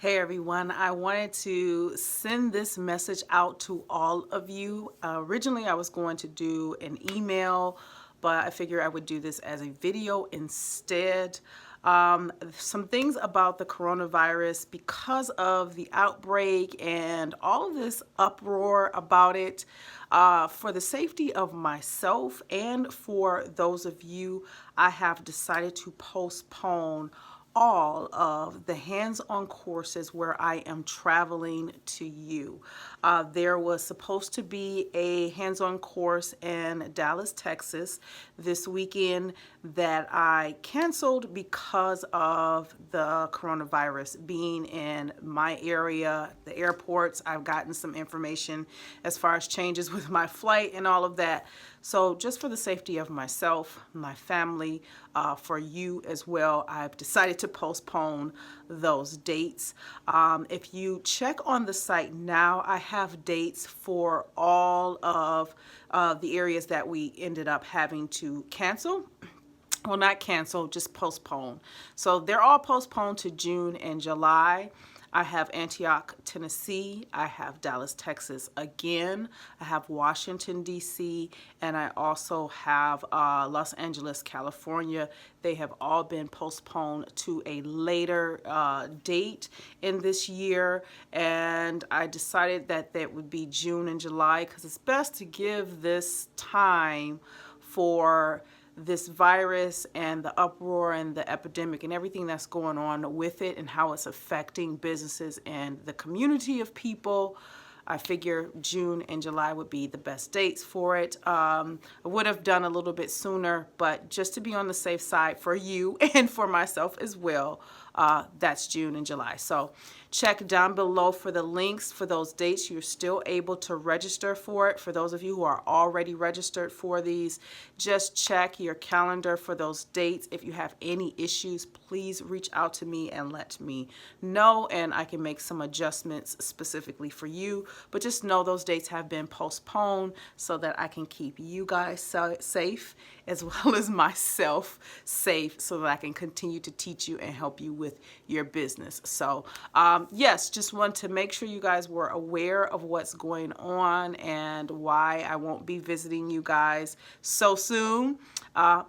Hey everyone, I wanted to send this message out to all of you. Originally I was going to do an email, but I figured I would do this as a video instead. Some things about the coronavirus because of the outbreak and all of this uproar about it. For the safety of myself and for those of you, I have decided to postpone all of the hands-on courses where I am traveling to you. There was supposed to be a hands-on course in Dallas, Texas this weekend that I canceled because of the coronavirus being in my area, the airports. I've gotten some information as far as changes with my flight and all of that. So just for the safety of myself, my family, for you as well, I've decided to postpone those dates. If you check on the site now, I have dates for all of the areas that we ended up having to cancel. Well, not cancel, just postpone. So they're all postponed to June and July. I have Antioch, Tennessee. I have Dallas, Texas again. I have Washington, D.C. And I also have Los Angeles, California. They have all been postponed to a later date in this year. And I decided that that would be June and July because it's best to give this time for this virus and the uproar and the epidemic and everything that's going on with it and how it's affecting businesses and the community of people. I figure June and July would be the best dates for it. I would have done a little bit sooner, but just to be on the safe side for you and for myself as well, that's June and July. So check down below for the links for those dates. You're still able to register for it. For those of you who are already registered for these, just check your calendar for those dates. If you have any issues, please reach out to me and let me know, and I can make some adjustments specifically for you. But just know those dates have been postponed so that I can keep you guys safe as well as myself safe so that I can continue to teach you and help you with your business. So yes, just want to make sure you guys were aware of what's going on and why I won't be visiting you guys so soon.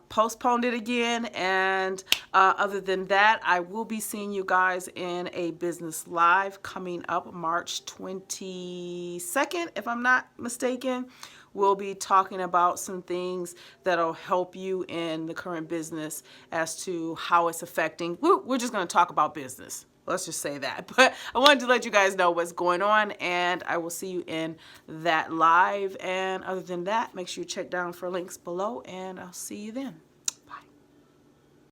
Postponed it again, and other than that, I will be seeing you guys in a business live coming up March 22nd, if I'm not mistaken. We'll be talking about some things that'll help you in the current business as to how it's affecting. We're just going to talk about business. Let's just say that. But I wanted to let you guys know what's going on, and I will see you in that live. And other than that, make sure you check down for links below, and I'll see you then.